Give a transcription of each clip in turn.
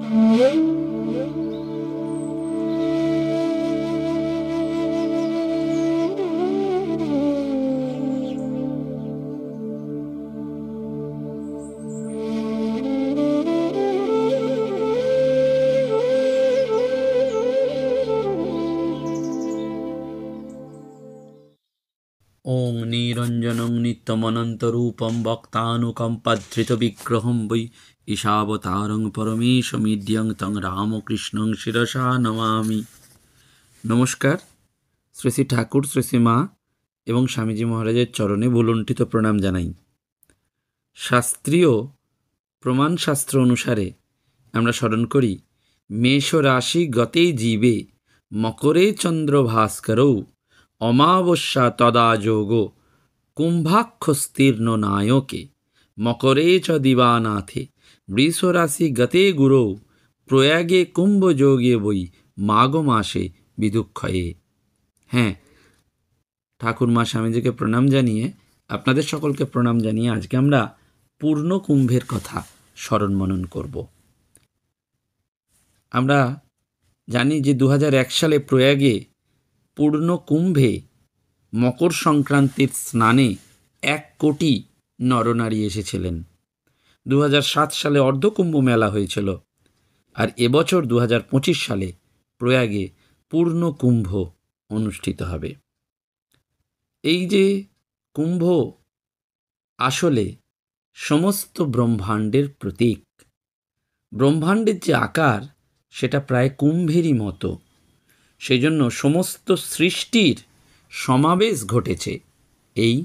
ওং নিরঞ্জনং নিত্যমনন্তরূপং ভক্তানুকম্পাধৃতবিগ্রহং বৈ ঈশাবতারং পরমেশমিদ্যং তং রামকৃষ্ণং শিরসা নমামি। নমস্কার। শ্রী শ্রী ঠাকুর, শ্রী শ্রী মা এবং স্বামীজি মহারাজের চরণে ভুলুণ্ঠিত প্রণাম জানাই। শাস্ত্রীয় প্রমাণশাস্ত্র অনুসারে আমরা স্মরণ করি, মেষ রাশি গতে জীবে মকরে চন্দ্র ভাস্করৌ অমাবস্যা তদা যোগ কুম্ভাক্ষস্তীর্ণ নায়কে মকরে চ দিবানাথে বৃষরাশি গতে গুরৌ প্রয়াগে কুম্ভ যোগে বই মাঘ মাসে বিদুক্ষয়ে। হ্যাঁ, ঠাকুর মা স্বামীজিকে প্রণাম জানিয়ে, আপনাদের সকলকে প্রণাম জানিয়ে আজকে আমরা পূর্ণ কুম্ভের কথা স্মরণ মনন করব। আমরা জানি যে 2001 সালে প্রয়াগে পূর্ণ কুম্ভে মকর সংক্রান্তির স্নানে 1 কোটি নরনারী এসেছিলেন। 2007 সালে অর্ধকুম্ভ মেলা হয়েছিল, আর এবছর 2025 সালে প্রয়াগে পূর্ণ কুম্ভ অনুষ্ঠিত হবে। এই যে কুম্ভ আসলে সমস্ত ব্রহ্মাণ্ডের প্রতীক। ব্রহ্মাণ্ডের যে আকার সেটা প্রায় কুম্ভেরই মতো, সেই জন্য সমস্ত সৃষ্টির সমাবেশ ঘটেছে এই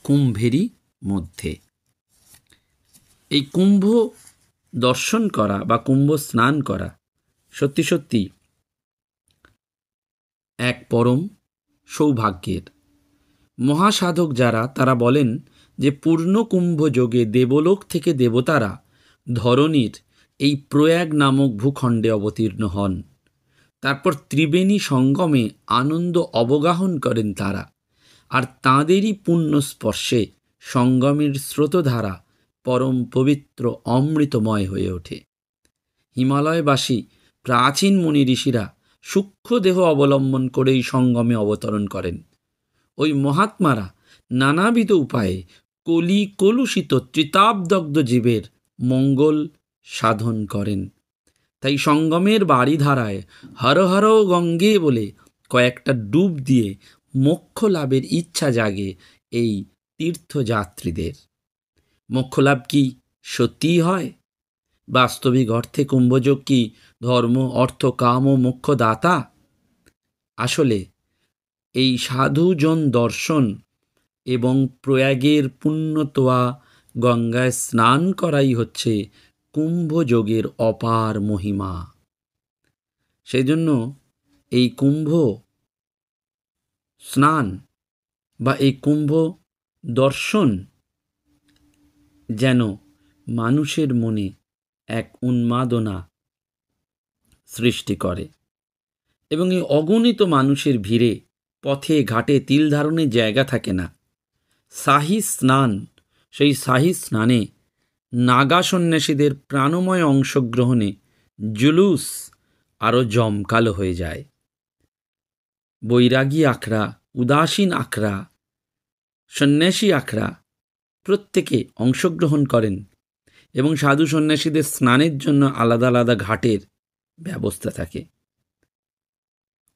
কুম্ভেরই মধ্যে। এই কুম্ভ দর্শন করা বা কুম্ভ স্নান করা সত্যি সত্যি এক পরম সৌভাগ্যের। মহাসাধক যারা, তারা বলেন যে পূর্ণ কুম্ভ যোগে দেবলোক থেকে দেবতারা ধরণীর এই প্রয়াগ নামক ভূখণ্ডে অবতীর্ণ হন। তারপর ত্রিবেণী সঙ্গমে আনন্দ অবগাহন করেন তারা, আর তাঁদেরই পুণ্য স্পর্শে সঙ্গমের স্রোতধারা পরম পবিত্র অমৃতময় হয়ে ওঠে। হিমালয়বাসী প্রাচীন মুনি ঋষিরা সূক্ষ্ম দেহ অবলম্বন করেই সঙ্গমে অবতরণ করেন। ওই মহাত্মারা নানাবিধ উপায়ে কলি কলুষিত ত্রিতাপদগ্ধ জীবের মঙ্গল সাধন করেন। তাই সঙ্গমের বাড়িধারায় হর হর গঙ্গে বলে কয়েকটা ডুব দিয়ে মোক্ষ লাভের ইচ্ছা জাগে এই তীর্থযাত্রীদের। মোক্ষ লাভ কি সত্যিই হয়? বাস্তবিক অর্থে কুম্ভযোগ কি ধর্ম, অর্থ, কাম ও মোক্ষ দাতা? আসলে এই সাধুজন দর্শন এবং প্রয়াগের পুণ্যতোয়া গঙ্গায় স্নান করাই হচ্ছে কুম্ভযোগের অপার মহিমা। সেই জন্য এই কুম্ভ স্নান বা এই কুম্ভ দর্শন যেন মানুষের মনে এক উন্মাদনা সৃষ্টি করে, এবং এই অগণিত মানুষের ভিড়ে পথে ঘাটে তিল ধারণের জায়গা থাকে না। শাহী স্নান, সেই শাহী স্নানে নাগা সন্ন্যাসীদের প্রাণময় অংশগ্রহণে জুলুস আরও জমকালো হয়ে যায়। বৈরাগী আখড়া, উদাসীন আখড়া, সন্ন্যাসী আখড়া প্রত্যেকে অংশগ্রহণ করেন, এবং সাধু সন্ন্যাসীদের স্নানের জন্য আলাদা আলাদা ঘাটের ব্যবস্থা থাকে।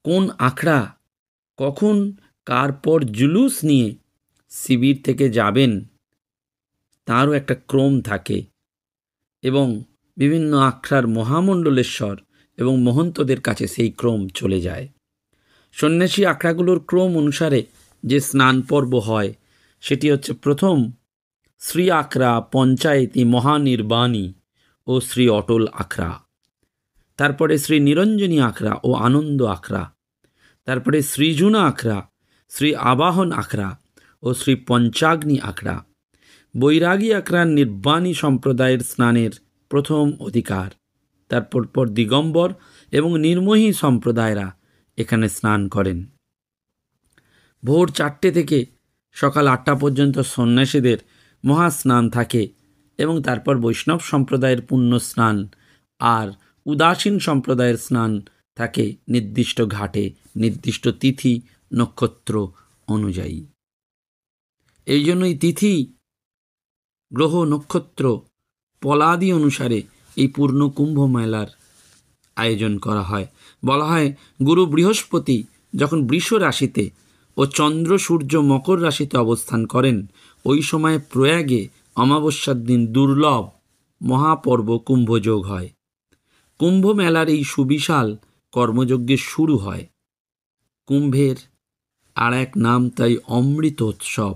কোন আখড়া কখন কার পর জুলুস নিয়ে শিবির থেকে যাবেন তারও একটা ক্রম থাকে, এবং বিভিন্ন আখড়ার মহামণ্ডলেশ্বর এবং মহন্তদের কাছে সেই ক্রম চলে যায়। সন্ন্যাসী আখড়াগুলোর ক্রম অনুসারে যে স্নান পর্ব হয় সেটি হচ্ছে প্রথম শ্রী আখড়া, পঞ্চায়েতি, মহানির্বাণী ও শ্রী অটল আখড়া। তারপরে শ্রী নিরঞ্জনী আখড়া ও আনন্দ আখড়া। তারপরে শ্রীজুনা আখড়া, শ্রী আবাহন আখড়া ও শ্রী পঞ্চাগ্নি আখড়া। বৈরাগী আখড়ার নির্বাণী সম্প্রদায়ের স্নানের প্রথম অধিকার। তারপর দিগম্বর এবং নির্মোহী সম্প্রদায়রা এখানে স্নান করেন। ভোর 4টে থেকে সকাল 8টা পর্যন্ত সন্ন্যাসীদের মহাস্নান থাকে, এবং তারপর বৈষ্ণব সম্প্রদায়ের পুণ্য স্নান আর উদাসীন সম্প্রদায়ের স্নান থাকে নির্দিষ্ট ঘাটে, নির্দিষ্ট তিথি নক্ষত্র অনুযায়ী। এই জন্যই তিথি, গ্রহ, নক্ষত্র, পলাদি অনুসারে এই পূর্ণ কুম্ভ মেলার আয়োজন করা হয়। বলা হয়, গুরু বৃহস্পতি যখন বৃষ রাশিতে ও চন্দ্র সূর্য মকর রাশিতে অবস্থান করেন, ওই সময় প্রয়াগে অমাবস্যার দিন দুর্লভ মহাপর্ব কুম্ভযোগ হয়। কুম্ভ মেলার এই সুবিশাল কর্মযজ্ঞের শুরু হয়। কুম্ভের আর এক নাম তাই অমৃতোৎসব।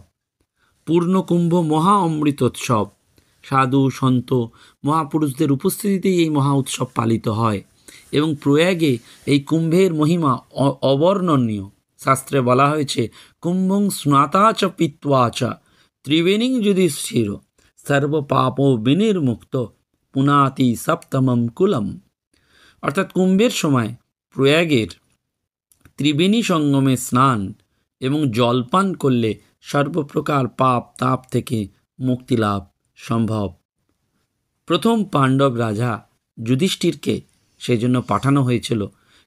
পূর্ণ কুম্ভ মহা অমৃতোৎসব। সাধু সন্ত মহাপুরুষদের উপস্থিতিতেই এই মহা উৎসব পালিত হয় এবং প্রয়াগে এই কুম্ভের মহিমা অবর্ণনীয়। শাস্ত্রে বলা হয়েছে, কুম্ভং স্নাতা চ পিত্বা চ ত্রিবেণীং যুধিষ্ঠির সর্বপাপ বিনির্মুক্ত পুনাতি সপ্তমম কুলম। অর্থাৎ কুম্ভের সময় প্রয়াগের ত্রিবেণী সঙ্গমে স্নান এবং জলপান করলে সর্বপ্রকার পাপ তাপ থেকে মুক্তি লাভ সম্ভব। প্রথম পাণ্ডব রাজা যুধিষ্ঠিরকে সেজন্য পাঠানো হয়েছিল,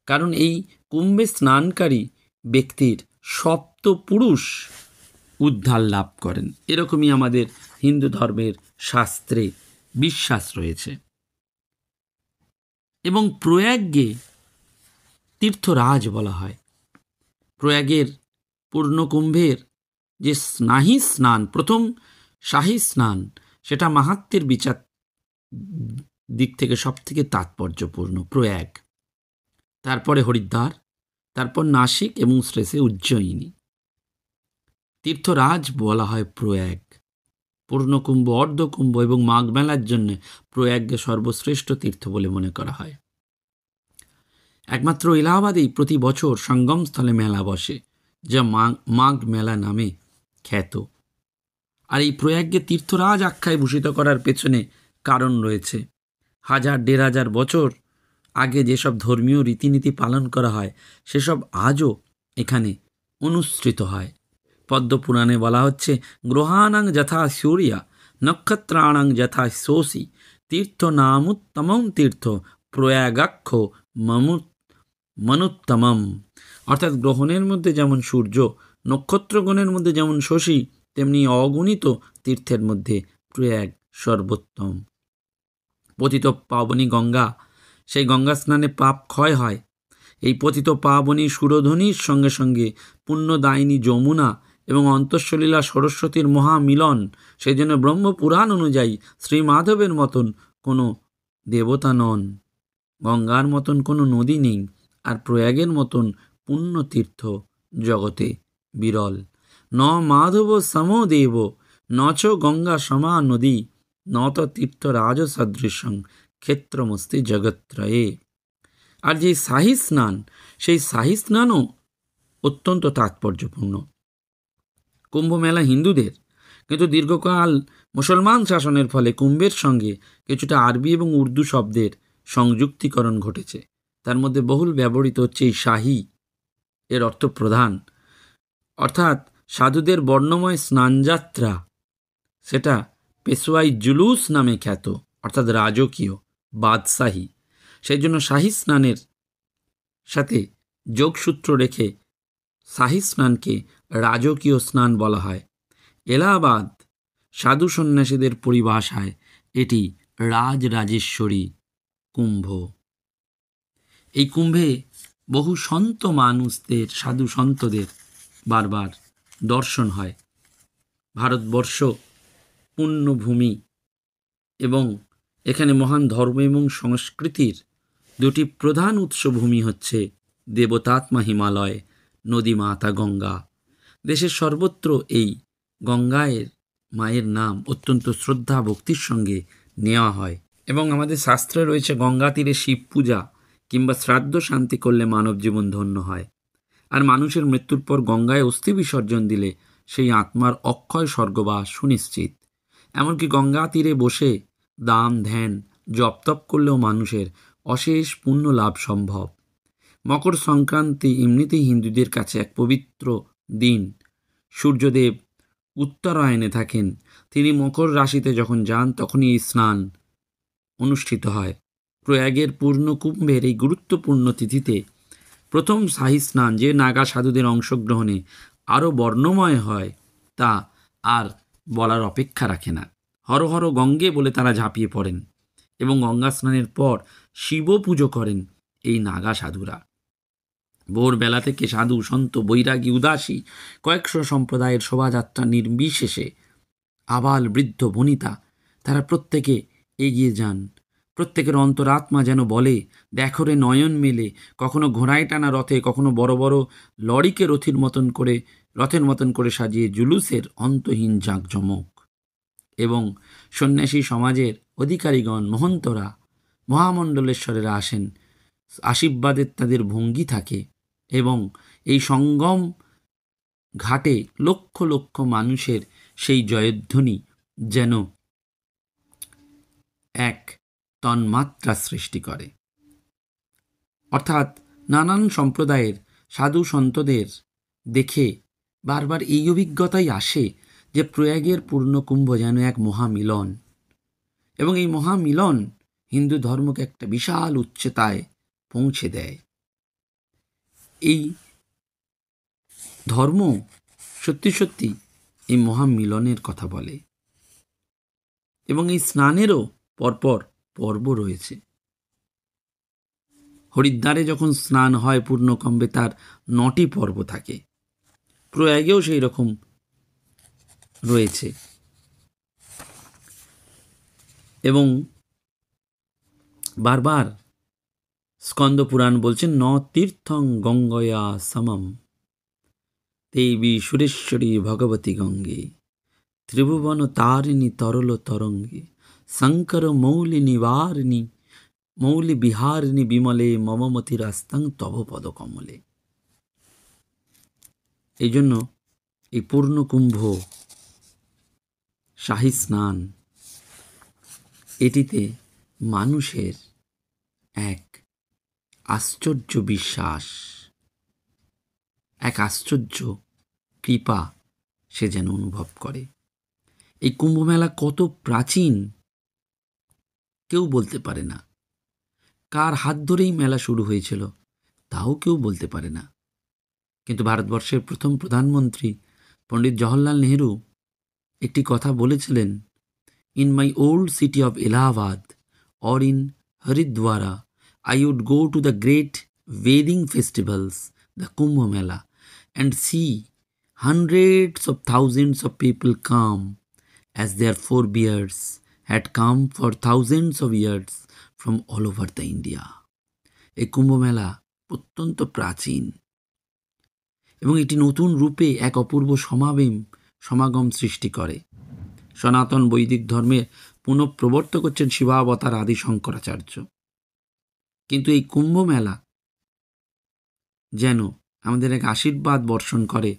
কারণ এই কুম্ভে স্নানকারী ব্যক্তির সপ্তপুরুষ উদ্ধার লাভ করেন। এরকমই আমাদের হিন্দু ধর্মের শাস্ত্রে বিশ্বাস রয়েছে। এবং প্রয়াগকে তীর্থরাজ বলা হয়। প্রয়াগের পূর্ণকুম্ভের যে স্নাহি স্নান, প্রথম শাহী স্নান, সেটা মাহাত্ম্যের বিচার দিক থেকে সব থেকে তাৎপর্যপূর্ণ প্রয়াগ। তারপরে হরিদ্বার, তারপর নাসিক এবং শেষে উজ্জয়িনী। তীর্থরাজ বলা হয় প্রয়াগ। পূর্ণকুম্ভ, অর্ধকুম্ভ এবং মাঘ মেলার জন্য প্রয়াগকে সর্বশ্রেষ্ঠ তীর্থ বলে মনে করা হয়। একমাত্র এলাহাবাদেই প্রতি বছর সঙ্গমস্থলে মেলা বসে, যা মাঘ মেলা নামে খ্যাত। আর এই প্রয়াগকে তীর্থরাজ আখ্যায় ভূষিত করার পেছনে কারণ রয়েছে। 1000-1500 বছর আগে যেসব ধর্মীয় রীতিনীতি পালন করা হয়, সেসব আজও এখানে অনুসৃত হয়। পদ্মপুরাণে বলা হচ্ছে, গ্রহাণাং যথা সূর্যা নক্ষত্রাণাং যথা শোষী তীর্থ নামুত্তমম তীর্থ প্রয়াগাক্ষ মনুত্তমম। অর্থাৎ গ্রহণের মধ্যে যেমন সূর্য, নক্ষত্রগণের মধ্যে যেমন শশী, তেমনি অগণিত তীর্থের মধ্যে প্রয়াগ সর্বোত্তম। পতিত পাবনী গঙ্গা, সেই গঙ্গা স্নানে পাপ ক্ষয় হয়। এই পতিত পাবনী সুরধ্বনির সঙ্গে সঙ্গে পুণ্যদায়িনী যমুনা এবং অন্তঃসলীলা সরস্বতীর মহামিলন। সেই জন্য ব্রহ্মপুরাণ অনুযায়ী শ্রীমাধবের মতন কোনো দেবতা নন, গঙ্গার মতন কোনো নদী নেই, আর প্রয়াগের মতন পুণ্যতীর্থ জগতে বিরল। ন মাধব সমদেব ন চ গঙ্গা সমা নদী ন ত তীর্থরাজ সদৃশং ক্ষেত্রমস্তি জগত্রয়ে। আর যে শাহী স্নান, সেই শাহী স্নানও অত্যন্ত তাৎপর্যপূর্ণ। কুম্ভ মেলা হিন্দুদের, কিন্তু দীর্ঘকাল মুসলমান শাসনের ফলে কুম্ভের সঙ্গে কিছুটা আরবি এবং উর্দু শব্দের সংযুক্তিকরণ ঘটেছে। তার মধ্যে বহুল ব্যবহৃত হচ্ছে এই শাহী, এর অর্থ প্রধান, অর্থাৎ সাধুদের বর্ণময় স্নানযাত্রা। সেটা পেশোয়াই জুলুস নামে খ্যাত, অর্থাৎ রাজকীয়, বাদশাহী। সেই জন্য শাহী স্নানের সাথে যোগসূত্র রেখে শাহী স্নানকে রাজকীয় স্নান বলা হয়। এলাহাবাদ সাধু সন্ন্যাসীদের পরিভাষায় এটি রাজরাজেশ্বরী কুম্ভ। এই কুম্ভে বহু সন্ত মানুষদের, সাধু সন্তদের বারবার দর্শন হয়। ভারতবর্ষ পুণ্যভূমি এবং এখানে মহান ধর্ম এবং সংস্কৃতির দুটি প্রধান উৎসভূমি হচ্ছে দেবতাত্মা হিমালয়, নদী মাতা গঙ্গা। দেশের সর্বত্র এই গঙ্গায়ের মায়ের নাম অত্যন্ত শ্রদ্ধা ভক্তির সঙ্গে নেওয়া হয় এবং আমাদের শাস্ত্রে রয়েছে, গঙ্গা তীরে শিব পূজা কিংবা শ্রাদ্ধ শান্তি করলে মানব জীবন ধন্য হয়। আর মানুষের মৃত্যুর পর গঙ্গায় অস্থি বিসর্জন দিলে সেই আত্মার অক্ষয় স্বর্গবাস সুনিশ্চিত। এমনকি গঙ্গা তীরে বসে দান ধ্যান জপতপ করলেও মানুষের অশেষ পুণ্য লাভ সম্ভব। মকর সংক্রান্তি এমনিতেই হিন্দুদের কাছে এক পবিত্র দিন। সূর্যদেব উত্তরায়ণে থাকেন, তিনি মকর রাশিতে যখন যান তখনই এই স্নান অনুষ্ঠিত হয়। প্রয়াগের পূর্ণকুম্ভের এই গুরুত্বপূর্ণ তিথিতে প্রথম শাহী স্নান যে নাগা সাধুদের অংশগ্রহণে আরও বর্ণময় হয় তা আর বলার অপেক্ষা রাখে না। হর হর গঙ্গে বলে তারা ঝাঁপিয়ে পড়েন এবং গঙ্গা স্নানের পর শিব পুজো করেন এই নাগা সাধুরা। ভোরবেলা থেকে সাধু, সন্ত, বৈরাগী, উদাসী কয়েকশো সম্প্রদায়ের শোভাযাত্রা নির্বিশেষে আবাল বৃদ্ধ বনিতা তারা প্রত্যেকে এগিয়ে যান। প্রত্যেকের অন্তরাত্মা যেন বলে, দেখো রে নয়ন মেলে, কখনো ঘোড়ায় টানা রথে, কখনো বড় বড় লরিকে রথের মতন করে সাজিয়ে জুলুসের অন্তহীন জাঁকজমক। এবং সন্ন্যাসী সমাজের অধিকারীগণ, মহন্তরা, মহামণ্ডলেশ্বরেরা আসেন। আশীর্বাদের তাদের ভঙ্গি থাকে এবং এই সঙ্গম ঘাটে লক্ষ লক্ষ মানুষের সেই জয়ধ্বনি যেন এক তন্মাত্রা সৃষ্টি করে। অর্থাৎ নানান সম্প্রদায়ের সাধু সন্তদের দেখে বারবার এই অভিজ্ঞতাই আসে যে প্রয়াগের পূর্ণকুম্ভ যেন এক মহামিলন, এবং এই মহামিলন হিন্দু ধর্মকে একটা বিশাল উচ্চতায় পৌঁছে দেয়। এই ধর্ম সত্যি সত্যি এই মহামিলনের কথা বলে, এবং এই স্নানেরও পরপর পর্ব রয়েছে। হরিদ্বারে যখন স্নান হয় পূর্ণকুম্ভে তার 9টি পর্ব থাকে, প্রয়াগেও সেই রকম রয়েছে। এবং বারবার স্কন্দ পুরাণ বলছেন, ন তীর্থং গঙ্গয়া সমম দেবী সুরেশ্বরী ভগবতী গঙ্গে ত্রিভুবন তারিণী তরল তরঙ্গে শঙ্কর মৌলি নিবারিণী মৌলি বিহারিণী বিমলে মমমতি রাস্তাং তব পদ কমলে। এই জন্য এই পূর্ণকুম্ভ শাহী স্নান, এটিতে মানুষের এক আশ্চর্য বিশ্বাস, এক আশ্চর্য কৃপা সে যেন অনুভব করে। এই কুম্ভমেলা কত প্রাচীন কেউ বলতে পারে না, কার হাত ধরেই মেলা শুরু হয়েছিল তাও কেউ বলতে পারে না। কিন্তু ভারতবর্ষের প্রথম প্রধানমন্ত্রী পণ্ডিত জওহরলাল নেহেরু একটি কথা বলেছিলেন, in my old city of Allahabad or in Haridwara, I would go to the great Veding festivals, the Kumbh Mela, and see hundreds of thousands of people come as their forebears had come for thousands of years from all over the India. এই কুম্ভ মেলা অত্যন্ত প্রাচীন এবং এটি নতুন রূপে এক অপূর্ব সমাগম সৃষ্টি করে। সনাতন বৈদিক ধর্মের পুনঃপ্রবর্তক হচ্ছেন শিবাবতার আদি শঙ্করাচার্য। কিন্তু এই কুম্ভ মেলা যেন আমাদের এক আশীর্বাদ বর্ষণ করে।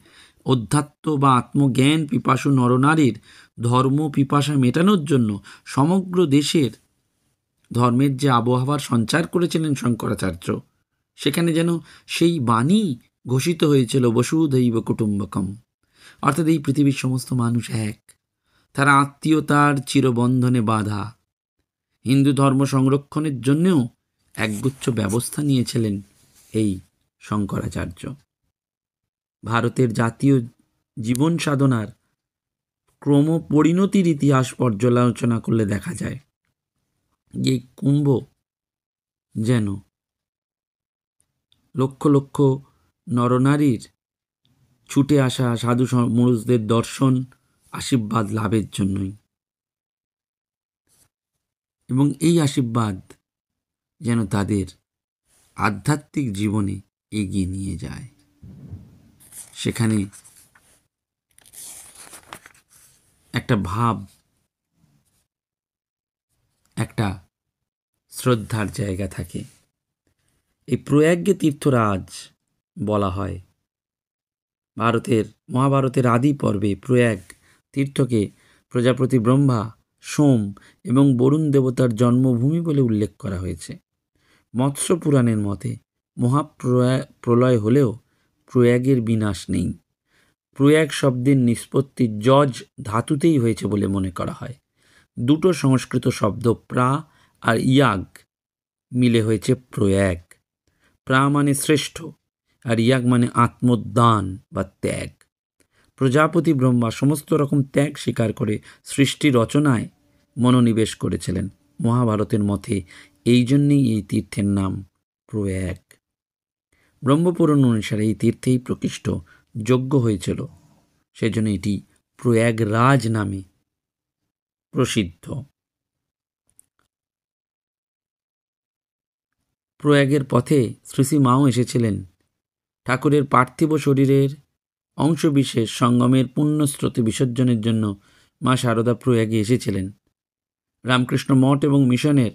অধ্যাত্ম বা আত্মজ্ঞান পিপাসু নরনারীর ধর্ম পিপাসা মেটানোর জন্য সমগ্র দেশের ধর্মের যে আবহাওয়ার সঞ্চার করেছিলেন শঙ্করাচার্য, সেখানে যেন সেই বাণী ঘোষিত হয়েছিল, বসুধৈব কুটুম্বকম, অর্থাৎ এই পৃথিবীর সমস্ত মানুষ এক, তারা আত্মীয়তার চিরবন্ধনে বাঁধা। হিন্দু ধর্ম সংরক্ষণের জন্যও একগুচ্ছ ব্যবস্থা নিয়েছিলেন এই শঙ্করাচার্য। ভারতের জাতীয় জীবন সাধনার ক্রমপরিণতির ইতিহাস পর্যালোচনা করলে দেখা যায় যে কুম্ভ যেন লক্ষ লক্ষ নরনারীর ছুটে আসা সাধু পুরুষদের দর্শন আশীর্বাদ লাভের জন্যই, এবং এই আশীর্বাদ যেন তাদের আধ্যাত্মিক জীবনে এগিয়ে নিয়ে যায়। সেখানে একটা ভাব, একটা শ্রদ্ধার জায়গা থাকে। এই প্রয়াগকে তীর্থরাজ বলা হয়। মহাভারতের আদি পর্বে প্রয়াগ তীর্থকে প্রজাপতি ব্রহ্মা, সোম এবং বরুণ দেবতার জন্মভূমি বলে উল্লেখ করা হয়েছে। মৎস্য পুরাণের মতে মহাপ্রলয় হলেও প্রয়াগের বিনাশ নেই। প্রয়াগ শব্দের নিষ্পত্তি যজ ধাতুতেই হয়েছে বলে মনে করা হয়। দুটো সংস্কৃত শব্দ প্রা আর ইয়াগ মিলে হয়েছে প্রয়াগ। প্রা মানে শ্রেষ্ঠ, আর ইয়াগ মানে আত্মোদ্যান বা ত্যাগ। প্রজাপতি ব্রহ্মা সমস্ত রকম ত্যাগ স্বীকার করে সৃষ্টি রচনায় মনোনিবেশ করেছিলেন। মহাভারতের মতে এই জন্যেই এই তীর্থের নাম প্রয়াগ। ব্রহ্মপুরাণ অনুসারে এই তীর্থেই প্রকৃষ্ট যজ্ঞ হয়েছিল, সেজন্য এটি প্রয়াগরাজ নামে প্রসিদ্ধ। প্রয়াগের পথে শ্রী মাও এসেছিলেন। ঠাকুরের পার্থিব শরীরের অংশবিশেষ সঙ্গমের পুণ্যস্রোতে বিসর্জনের জন্য মা শারদা প্রয়াগে এসেছিলেন। রামকৃষ্ণ মঠ এবং মিশনের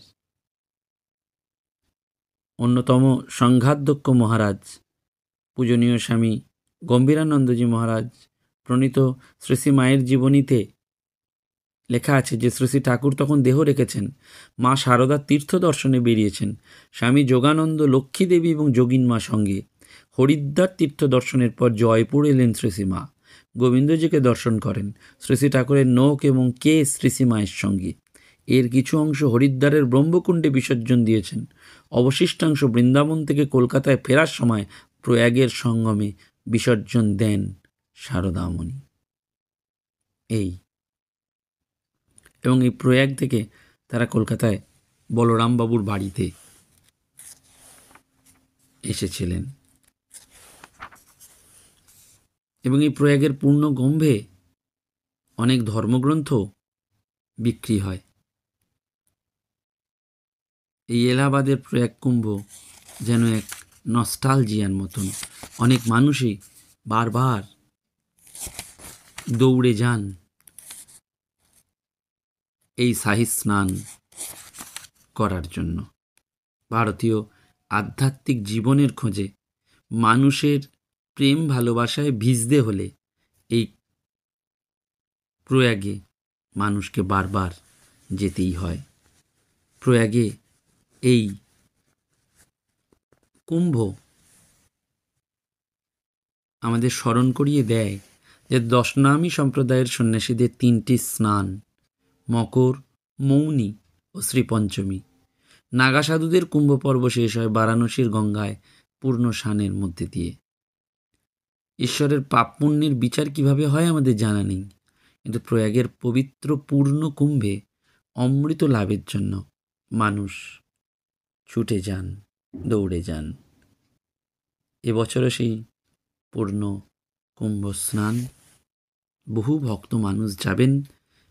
অন্যতম সংঘাধ্যক্ষ মহারাজ পূজনীয় স্বামী গম্ভীরানন্দজি মহারাজ প্রণীত শ্রী মায়ের জীবনীতে লেখা আছে যে শ্রী ঠাকুর তখন দেহ রেখেছেন, মা শারদা তীর্থ দর্শনে বেরিয়েছেন। স্বামী যোগানন্দ, লক্ষ্মী দেবী এবং যোগিন মা সঙ্গে হরিদ্বার তীর্থ দর্শনের পর জয়পুর এলেন শ্রী মা। গোবিন্দজিকে দর্শন করেন। শ্রী ঠাকুরের নখ এবং কেশ শ্রী মায়ের সঙ্গে। এর কিছু অংশ হরিদ্বারের ব্রহ্মকুণ্ডে বিসর্জন দিয়েছেন। অবশিষ্টাংশ বৃন্দাবন থেকে কলকাতায় ফেরার সময় প্রয়াগের সঙ্গমে বিসর্জন দেন শারদামণি। এবং এই প্রয়াগ থেকে তারা কলকাতায় বলরামবাবুর বাড়িতে এসেছিলেন। এবং এই প্রয়াগের পূর্ণ গম্ভে অনেক ধর্মগ্রন্থ বিক্রি হয়। এই এলাহাবাদের প্রয়াগ কুম্ভ যেন এক নস্টালজিয়ার মতন। অনেক মানুষই বারবার দৌড়ে যান এই শাহী স্নান করার জন্য। ভারতীয় আধ্যাত্মিক জীবনের খোঁজে মানুষের প্রেম ভালোবাসায় ভিজতে হলে এই প্রয়াগে মানুষকে বারবার যেতেই হয়। প্রয়াগে এই কুম্ভ আমাদের স্মরণ করিয়ে দেয় যে দশনামী সম্প্রদায়ের সন্ন্যাসীদের তিনটি স্নান, মকর, মৌনী ও শ্রীপঞ্চমী। নাগা সাধুদের কুম্ভ পর্ব শেষ হয় বারাণসীর গঙ্গায় পূর্ণ স্নানের মধ্যে দিয়ে। ঈশ্বরের পাপ পুণ্যের বিচার কিভাবে হয় আমাদের জানা নেই, কিন্তু প্রয়াগের পবিত্র পূর্ণ কুম্ভে অমৃত লাভের জন্য মানুষ ছুটে যান, দৌড়ে যান। এবছরও সেই পূর্ণ কুম্ভ স্নান। বহু ভক্ত মানুষ যাবেন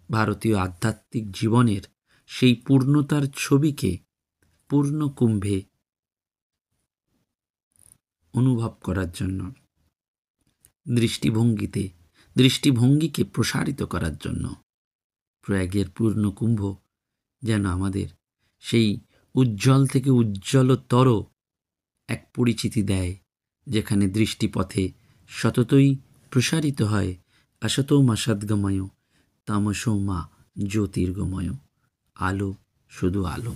ভারতীয় আধ্যাত্মিক জীবনের সেই পূর্ণতার ছবিকে পূর্ণ কুম্ভে অনুভব করার জন্য, দৃষ্টিভঙ্গিকে প্রসারিত করার জন্য। প্রয়াগের পূর্ণ কুম্ভ যেন আমাদের সেই উজ্জ্বল থেকে উজ্জ্বলতর এক পরিচিতি দেয়, যেখানে দৃষ্টিপথে সততই প্রসারিত হয় আসতো মা সদ্গময়, তামসো মা জ্যোতির্গময়। আলো, শুধু আলো।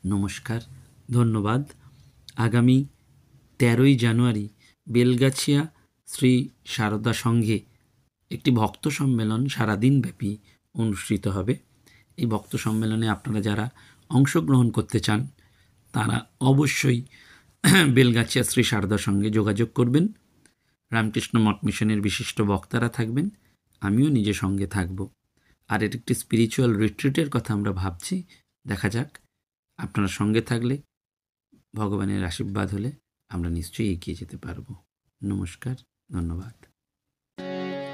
নমস্কার, ধন্যবাদ। আগামী 13ই জানুয়ারি বেলগাছিয়া শ্রী শারদা সংঘে একটি ভক্ত সম্মেলন সারাদিন ব্যাপী অনুষ্ঠিত হবে। এই ভক্ত সম্মেলনে আপনারা যারা অংশগ্রহণ করতে চান তারা অবশ্যই বেলগাছিয়া শ্রী শারদা সঙ্গে যোগাযোগ করবেন। রামকৃষ্ণ মঠ মিশনের বিশিষ্ট বক্তারা থাকবেন, আমিও নিজে সঙ্গে থাকব। আর এর একটি স্পিরিচুয়াল রিট্রিটের কথা আমরা ভাবছি, দেখা যাক। আপনারা সঙ্গে থাকলে, ভগবানের আশীর্বাদ হলে আমরা নিশ্চয়ই এগিয়ে যেতে পারব। নমস্কার, ধন্যবাদ।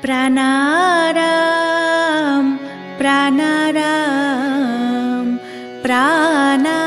প্রাণারাম প্রাণারাম প্রাণা